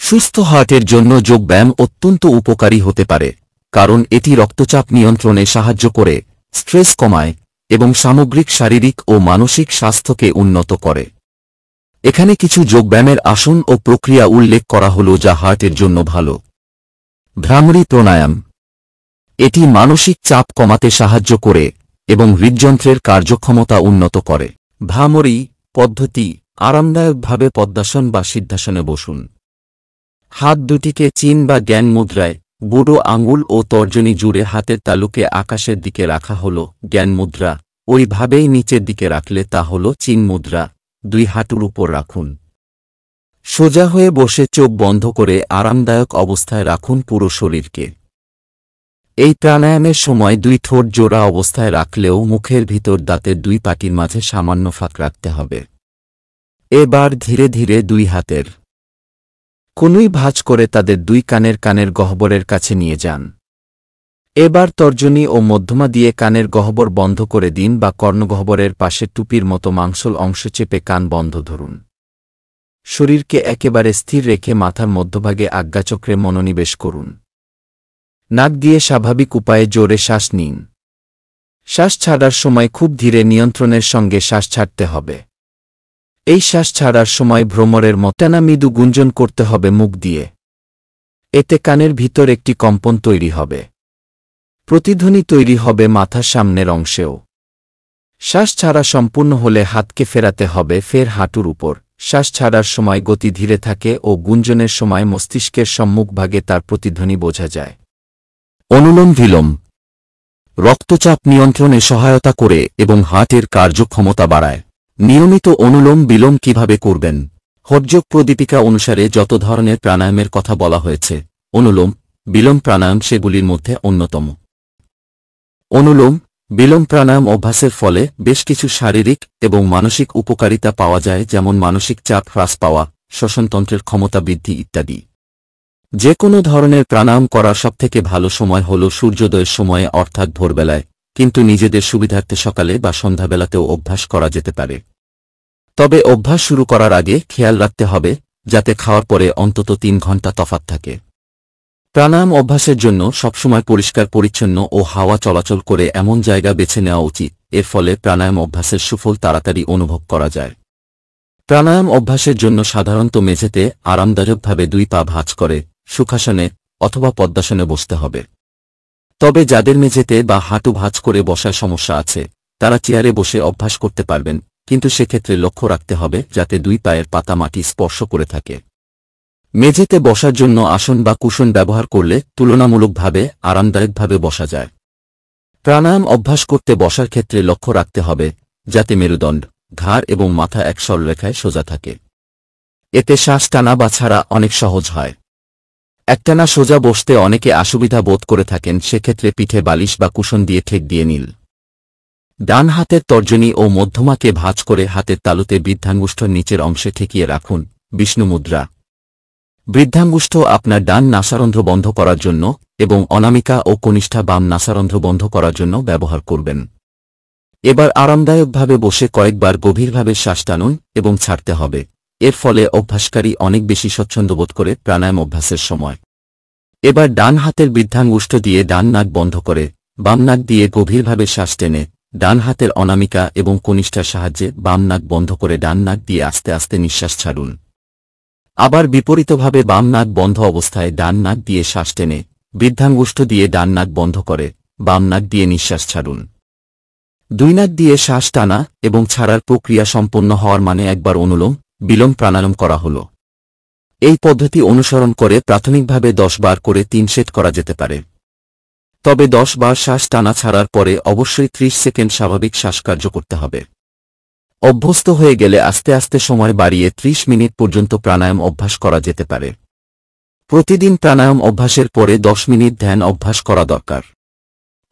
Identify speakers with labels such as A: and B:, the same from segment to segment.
A: সুস্থ হার্টের জন্য যোগব্যায়াম অত্যন্ত উপকারী হতে পারে, কারণ এটি রক্তচাপ নিয়ন্ত্রণে সাহায্য করে, স্ট্রেস কমায় এবং সামগ্রিক শারীরিক ও মানসিক স্বাস্থ্যকে উন্নত করে। এখানে কিছু যোগব্যায়ামের আসন ও প্রক্রিয়া উল্লেখ করা হল যা হার্টের জন্য ভালো। ভ্রামরী প্রাণায়াম। এটি মানসিক চাপ কমাতে সাহায্য করে এবং হৃদযন্ত্রের কার্যক্ষমতা উন্নত করে। ভ্রামরী পদ্ধতি। আরামদায়কভাবে পদ্মাসন বা সিদ্ধাসনে বসুন। হাত দুটিকে চিন বা জ্ঞান মুদ্রায়, বুড়ো আঙুল ও তর্জনী জুড়ে হাতের তালুকে আকাশের দিকে রাখা হল জ্ঞান মুদ্রা, ওইভাবেই নিচের দিকে রাখলে তা হল চিন মুদ্রা। দুই হাঁটুর উপর রাখুন। সোজা হয়ে বসে চোখ বন্ধ করে আরামদায়ক অবস্থায় রাখুন পুরো শরীরকে। এই প্রাণায়ামের সময় দুই ঠোঁট জোড়া অবস্থায় রাখলেও মুখের ভিতর দাঁতের দুই পাটির মাঝে সামান্য ফাঁক রাখতে হবে। এবার ধীরে ধীরে দুই হাতের কনুই ভাঁজ করে তাদের দুই কানের গহ্বরের কাছে নিয়ে যান। এবার তর্জনী ও মধ্যমা দিয়ে কানের গহ্বর বন্ধ করে দিন বা কর্ণগহ্বরের পাশে টুপির মতো মাংসল অংশ চেপে কান বন্ধ ধরুন। শরীরকে একেবারে স্থির রেখে মাথার মধ্যভাগে আজ্ঞাচক্রে মনোনিবেশ করুন। নাক দিয়ে স্বাভাবিক উপায়ে জোরে শ্বাস নিন। শ্বাস ছাড়ার সময় খুব ধীরে নিয়ন্ত্রণের সঙ্গে শ্বাস ছাড়তে হবে। এই শ্বাস ছাড়ার সময় ভ্রমরের মতানা মৃদু গুঞ্জন করতে হবে মুখ দিয়ে। এতে কানের ভিতর একটি কম্পন তৈরি হবে। প্রতিধ্বনি তৈরি হবে মাথার সামনের অংশেও। শ্বাস ছাড়া সম্পূর্ণ হলে হাতকে ফেরাতে হবে ফের হাঁটুর উপর। শ্বাস ছাড়ার সময় গতি ধীরে থাকে ও গুঞ্জনের সময় মস্তিষ্কের সম্মুখভাগে তার প্রতিধ্বনি বোঝা যায়। অনুলোম বিলোম। রক্তচাপ নিয়ন্ত্রণে সহায়তা করে এবং হার্টের কার্যক্ষমতা বাড়ায়। নিয়মিত অনুলোম বিলোম কিভাবে করবেন? হঠযোগ প্রদীপিকা অনুসারে যত ধরনের প্রাণায়ামের কথা বলা হয়েছে, অনুলোম বিলোম প্রাণায়াম সেগুলির মধ্যে অন্যতম। অনুলোম বিলোম প্রাণায়াম অভ্যাসের ফলে বেশ কিছু শারীরিক এবং মানসিক উপকারিতা পাওয়া যায়, যেমন মানসিক চাপ হ্রাস পাওয়া, শ্বসনতন্ত্রের ক্ষমতা বৃদ্ধি ইত্যাদি। যে কোনো ধরনের প্রাণায়াম করার সবথেকে ভালো সময় হল সূর্যোদয়ের সময়ে অর্থাৎ ভোরবেলায়, কিন্তু নিজেদের সুবিধার্থে সকালে বা সন্ধ্যাবেলাতেও অভ্যাস করা যেতে পারে। তবে অভ্যাস শুরু করার আগে খেয়াল রাখতে হবে যাতে খাওয়ার পরে অন্তত 3 ঘন্টা তফাৎ থাকে। প্রাণায়াম অভ্যাসের জন্য সবসময় পরিষ্কার পরিচ্ছন্ন ও হাওয়া চলাচল করে এমন জায়গা বেছে নেওয়া উচিত, এর ফলে প্রাণায়াম অভ্যাসের সুফল তাড়াতাড়ি অনুভব করা যায়। প্রাণায়াম অভ্যাসের জন্য সাধারণত মেঝেতে আরামদায়কভাবে 2 পা ভাঁজ করে সুখাসনে অথবা পদ্মাসনে বসতে হবে। তবে যাদের মেঝেতে বা হাঁটু ভাঁজ করে বসার সমস্যা আছে তারা চেয়ারে বসে অভ্যাস করতে পারবেন, কিন্তু সেক্ষেত্রে লক্ষ্য রাখতে হবে যাতে 2 পায়ের পাতা মাটি স্পর্শ করে থাকে। মেঝেতে বসার জন্য আসন বা কুশন ব্যবহার করলে তুলনামূলকভাবে আরামদায়কভাবে বসা যায়। প্রাণায়াম অভ্যাস করতে বসার ক্ষেত্রে লক্ষ্য রাখতে হবে যাতে মেরুদণ্ড, ঘাড় এবং মাথা এক সরলরেখায় সোজা থাকে। এতে শ্বাস টানা বা ছাড়া অনেক সহজ হয়। একটানা সোজা বসতে অনেকে অসুবিধা বোধ করে থাকেন, সেক্ষেত্রে পিঠে বালিশ বা কুশন দিয়ে ঠেক দিয়ে নিন। ডান হাতের তর্জনী ও মধ্যমাকে ভাঁজ করে হাতের তালুতে বৃদ্ধাঙ্গুষ্ঠর নিচের অংশে ঠেকিয়ে রাখুন। বিষ্ণু মুদ্রা। বৃদ্ধাঙ্গুষ্ঠ আপনার ডান নাসারন্ধ্র বন্ধ করার জন্য এবং অনামিকা ও কনিষ্ঠা বাম নাসারন্ধ্র বন্ধ করার জন্য ব্যবহার করবেন। এবার আরামদায়কভাবে বসে কয়েকবার গভীরভাবে শ্বাস টানুন এবং ছাড়তে হবে। এর ফলে অভ্যাসকারী অনেক বেশি স্বচ্ছন্দ বোধ করে প্রাণায়াম অভ্যাসের সময়। এবার ডান হাতের বৃদ্ধাঙ্গুষ্ঠ দিয়ে ডান নাক বন্ধ করে বাম নাক দিয়ে গভীরভাবে শ্বাস টেনে ডান হাতের অনামিকা এবং কনিষ্ঠার সাহায্যে বাম নাক বন্ধ করে ডান নাক দিয়ে আস্তে আস্তে নিঃশ্বাস ছাড়ুন। আবার বিপরীতভাবে বাম নাক বন্ধ অবস্থায় ডান নাক দিয়ে শ্বাস টেনে বৃদ্ধাঙ্গুষ্ঠ দিয়ে ডান নাক বন্ধ করে বাম নাক দিয়ে নিঃশ্বাস ছাড়ুন। 2 নাক দিয়ে শ্বাস টানা এবং ছাড়ার প্রক্রিয়া সম্পন্ন হওয়ার মানে একবার অনুলোম বিলোম প্রাণায়াম করা হল। এই পদ্ধতি অনুসরণ করে প্রাথমিকভাবে 10 বার করে 3 সেট করা যেতে পারে। তবে 10 বার শ্বাস টানা ছাড়ার পরে অবশ্যই 30 সেকেন্ড স্বাভাবিক শ্বাসকার্য করতে হবে। অভ্যস্ত হয়ে গেলে আস্তে আস্তে সময় বাড়িয়ে 30 মিনিট পর্যন্ত প্রাণায়াম অভ্যাস করা যেতে পারে। প্রতিদিন প্রাণায়াম অভ্যাসের পরে 10 মিনিট ধ্যান অভ্যাস করা দরকার।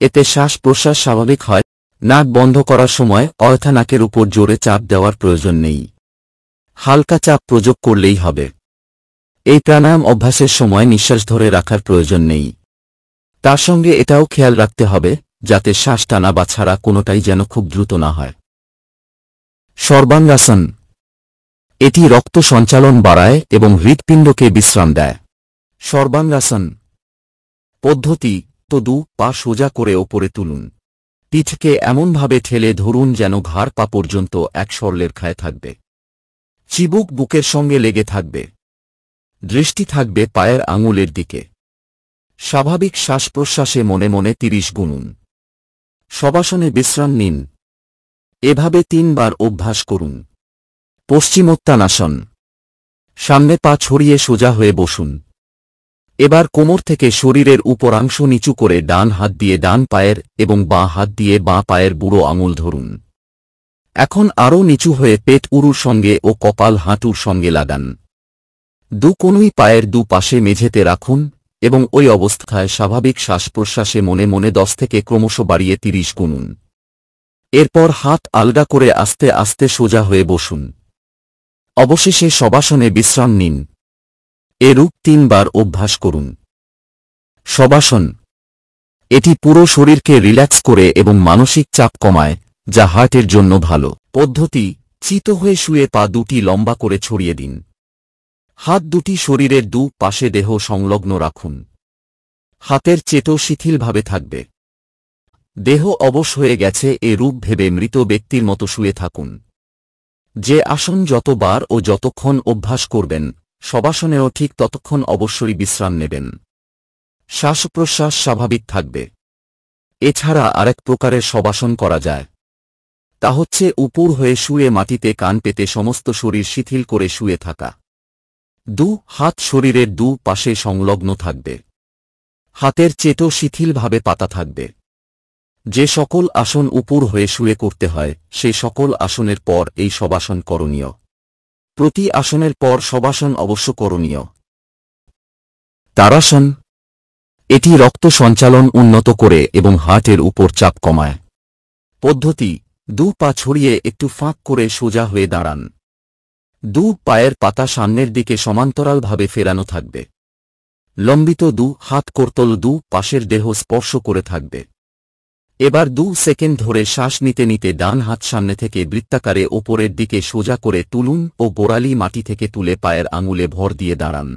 A: এতে শ্বাস প্রশ্বাস স্বাভাবিক হয়। নাক বন্ধ করার সময় অযথা নাকের উপর জোরে চাপ দেওয়ার প্রয়োজন নেই। হালকা চাপ প্রয়োগ করলেই হবে। এই প্রাণায়াম অভ্যাসের সময় নিঃশ্বাস ধরে রাখার প্রয়োজন নেই। তার সঙ্গে এটাও খেয়াল রাখতে হবে যাতে শ্বাস টানা বা ছাড়া কোনোটাই যেন খুব দ্রুত না হয়। সর্বাঙ্গাসন। এটি রক্ত সঞ্চালন বাড়ায় এবং হৃৎপিণ্ডকে বিশ্রাম দেয়। সর্বাঙ্গাসন পদ্ধতি। তো দু পা সোজা করে ওপরে তুলুন। পিঠকে এমনভাবে ঠেলে ধরুন যেন ঘাড় পা পর্যন্ত এক সরলরেখায় থাকবে। চিবুক বুকের সঙ্গে লেগে থাকবে। দৃষ্টি থাকবে পায়ের আঙুলের দিকে। স্বাভাবিক শ্বাস প্রশ্বাসে মনে মনে 30 গুনুন। শবাসনে বিশ্রাম নিন। এভাবে 3 বার অভ্যাস করুন। পশ্চিমোত্তানাসন। সামনে পা ছড়িয়ে সোজা হয়ে বসুন। এবার কোমর থেকে শরীরের উপরাংশ নিচু করে ডান হাত দিয়ে ডান পায়ের এবং বাঁ হাত দিয়ে বাঁ পায়ের বুড়ো আঙুল ধরুন। এখন আরও নিচু হয়ে পেট উরুর সঙ্গে ও কপাল হাঁটুর সঙ্গে লাগান। দু কনুই পায়ের দু পাশে মেঝেতে রাখুন এবং ওই অবস্থায় স্বাভাবিক শ্বাস প্রশ্বাসে মনে মনে 10 থেকে ক্রমশ বাড়িয়ে 30 গুনুন। এরপর হাত আলগা করে আস্তে আস্তে সোজা হয়ে বসুন। অবশেষে শবাসনে বিশ্রাম নিন। এরূপ 3 বার অভ্যাস করুন। শবাসন। এটি পুরো শরীরকে রিল্যাক্স করে এবং মানসিক চাপ কমায়, যা হার্টের জন্য ভালো। পদ্ধতি। চিত হয়ে শুয়ে পা দুটি লম্বা করে ছড়িয়ে দিন। হাত দুটি শরীরের দু পাশে দেহ সংলগ্ন রাখুন। হাতের চেটো শিথিলভাবে থাকবে। দেহ অবশ হয়ে গেছে এ রূপ ভেবে মৃত ব্যক্তির মতো শুয়ে থাকুন। যে আসন যতবার ও যতক্ষণ অভ্যাস করবেন, শবাসনেও ঠিক ততক্ষণ অবশ্যই বিশ্রাম নেবেন। শ্বাস প্রশ্বাস স্বাভাবিক থাকবে। এছাড়া আরেক প্রকারের শবাসন করা যায়। তা হচ্ছে উপর হয়ে শুয়ে মাটিতে কান পেতে সমস্ত শরীর শিথিল করে শুয়ে থাকা। দু হাত শরীরের দু পাশে সংলগ্ন থাকবে। হাতের চেটো শিথিলভাবে পাতা থাকবে। যে সকল আসন উপর হয়ে শুয়ে করতে হয়, সেই সকল আসনের পর এই শবাসন করণীয়। প্রতি আসনের পর শবাসন অবশ্য করণীয়। তারাসন। এটি রক্ত সঞ্চালন উন্নত করে এবং হার্টের উপর চাপ কমায়। পদ্ধতি। দু পা ছড়িয়ে একটু ফাঁক করে সোজা হয়ে দাঁড়ান। দু পায়ের পাতা সামনের দিকে সমান্তরালভাবে ফেরানো থাকবে। লম্বিত দু হাত করতল দু পাশের দেহ স্পর্শ করে থাকবে। এবার 2 সেকেন্ড ধরে শ্বাস নিতে নিতে ডান হাত সামনে থেকে বৃত্তাকারে ওপরের দিকে সোজা করে তুলুন ও গোড়ালি মাটি থেকে তুলে পায়ের আঙুলে ভর দিয়ে দাঁড়ান।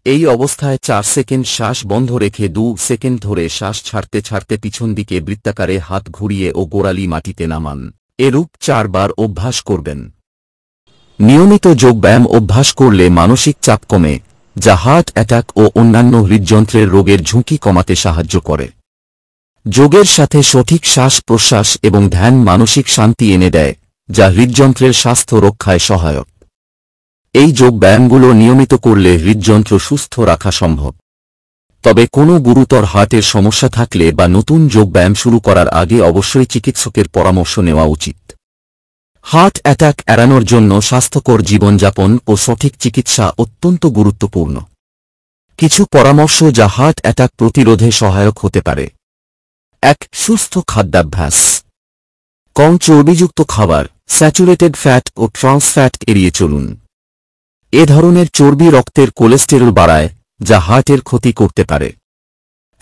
A: এই অবস্থায় 4 সেকেন্ড শ্বাস বন্ধ রেখে 2 সেকেন্ড ধরে শ্বাস ছাড়তে ছাড়তে পিছন দিকে বৃত্তাকারে হাত ঘুরিয়ে ও গোড়ালি মাটিতে নামান। এরূপ 4 বার অভ্যাস করবেন। নিয়মিত যোগব্যায়াম অভ্যাস করলে মানসিক চাপ কমে, যা হার্ট অ্যাটাক ও অন্যান্য হৃদযন্ত্রের রোগের ঝুঁকি কমাতে সাহায্য করে। যোগের সাথে সঠিক শ্বাস প্রশ্বাস এবং ধ্যান মানসিক শান্তি এনে দেয়, যা হৃদযন্ত্রের স্বাস্থ্য রক্ষায় সহায়ক। এই যোগব্যায়ামগুলো নিয়মিত করলে হৃদযন্ত্র সুস্থ রাখা সম্ভব। তবে কোনো গুরুতর হার্টের সমস্যা থাকলে বা নতুন যোগব্যায়াম শুরু করার আগে অবশ্যই চিকিৎসকের পরামর্শ নেওয়া উচিত। হার্ট অ্যাটাক এড়ানোর জন্য স্বাস্থ্যকর জীবনযাপন ও সঠিক চিকিৎসা অত্যন্ত গুরুত্বপূর্ণ। কিছু পরামর্শ যা হার্ট অ্যাটাক প্রতিরোধে সহায়ক হতে পারে। 1. সুস্থ খাদ্যাভ্যাস। কম চর্বিযুক্ত খাবার, স্যাচুরেটেড ফ্যাট ও ট্রান্স ফ্যাট এড়িয়ে চলুন। এ ধরনের চর্বি রক্তের কোলেস্টেরল বাড়ায়, যা হার্টের ক্ষতি করতে পারে।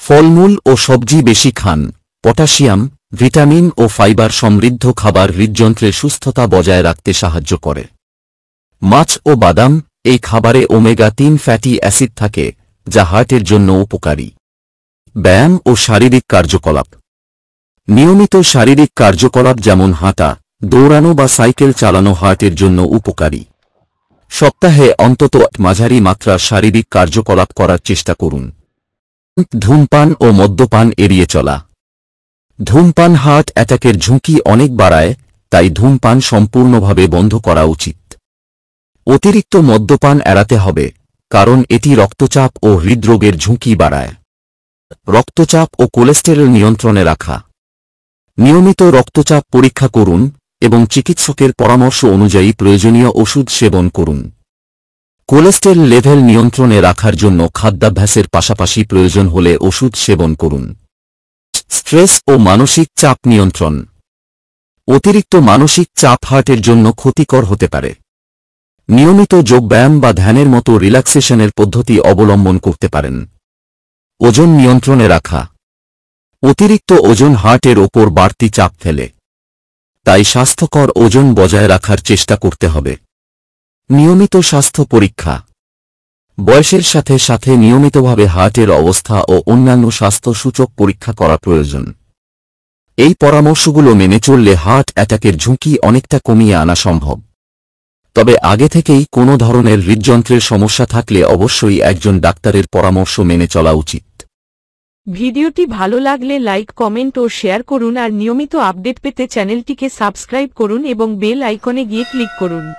A: ফলমূল ও সবজি বেশি খান। পটাশিয়াম, ভিটামিন ও ফাইবার সমৃদ্ধ খাবার হৃদযন্ত্রের সুস্থতা বজায় রাখতে সাহায্য করে। মাছ ও বাদাম, এই খাবারে ওমেগা-3 ফ্যাটি অ্যাসিড থাকে, যা হার্টের জন্য উপকারী। ব্যায়াম ও শারীরিক কার্যকলাপ। নিয়মিত শারীরিক কার্যকলাপ যেমন হাঁটা, দৌড়ানো বা সাইকেল চালানো হার্টের জন্য উপকারী। সপ্তাহে অন্তত মাঝারি মাত্রার শারীরিক কার্যকলাপ করার চেষ্টা করুন। ধূমপান ও মদ্যপান এড়িয়ে চলা। ধূমপান হার্ট অ্যাটাকের ঝুঁকি অনেক বাড়ায়, তাই ধূমপান সম্পূর্ণভাবে বন্ধ করা উচিত। অতিরিক্ত মদ্যপান এড়াতে হবে, কারণ এটি রক্তচাপ ও হৃদরোগের ঝুঁকি বাড়ায়। রক্তচাপ ও কোলেস্টেরল নিয়ন্ত্রণে রাখা। নিয়মিত রক্তচাপ পরীক্ষা করুন এবং চিকিৎসকের পরামর্শ অনুযায়ী প্রয়োজনীয় ওষুধ সেবন করুন। কোলেস্টেরল লেভেল নিয়ন্ত্রণে রাখার জন্য খাদ্যাভ্যাসের পাশাপাশি প্রয়োজন হলে ওষুধ সেবন করুন। স্ট্রেস ও মানসিক চাপ নিয়ন্ত্রণ। অতিরিক্ত মানসিক চাপ হার্টের জন্য ক্ষতিকর হতে পারে। নিয়মিত যোগব্যায়াম বা ধ্যানের মতো রিল্যাক্সেশনের পদ্ধতি অবলম্বন করতে পারেন। ওজন নিয়ন্ত্রণে রাখা। অতিরিক্ত ওজন হার্টের ওপর বাড়তি চাপ ফেলে, তাই স্বাস্থ্যকর ওজন বজায় রাখার চেষ্টা করতে হবে। নিয়মিত স্বাস্থ্য পরীক্ষা। বয়সের সাথে সাথে নিয়মিতভাবে হার্টের অবস্থা ও অন্যান্য স্বাস্থ্য সূচক পরীক্ষা করা প্রয়োজন। এই পরামর্শগুলো মেনে চললে হার্ট অ্যাটাকের ঝুঁকি অনেকটা কমিয়ে আনা সম্ভব। তবে আগে থেকেই কোনো ধরনের হৃদযন্ত্রের সমস্যা থাকলে অবশ্যই একজন ডাক্তারের পরামর্শ মেনে চলা উচিত।
B: ভিডিওটি ভালো লাগলে লাইক, কমেন্ট ও শেয়ার করুন আর নিয়মিত আপডেট পেতে চ্যানেলটিকে সাবস্ক্রাইব করুন এবং বেল আইকনে গিয়ে ক্লিক করুন।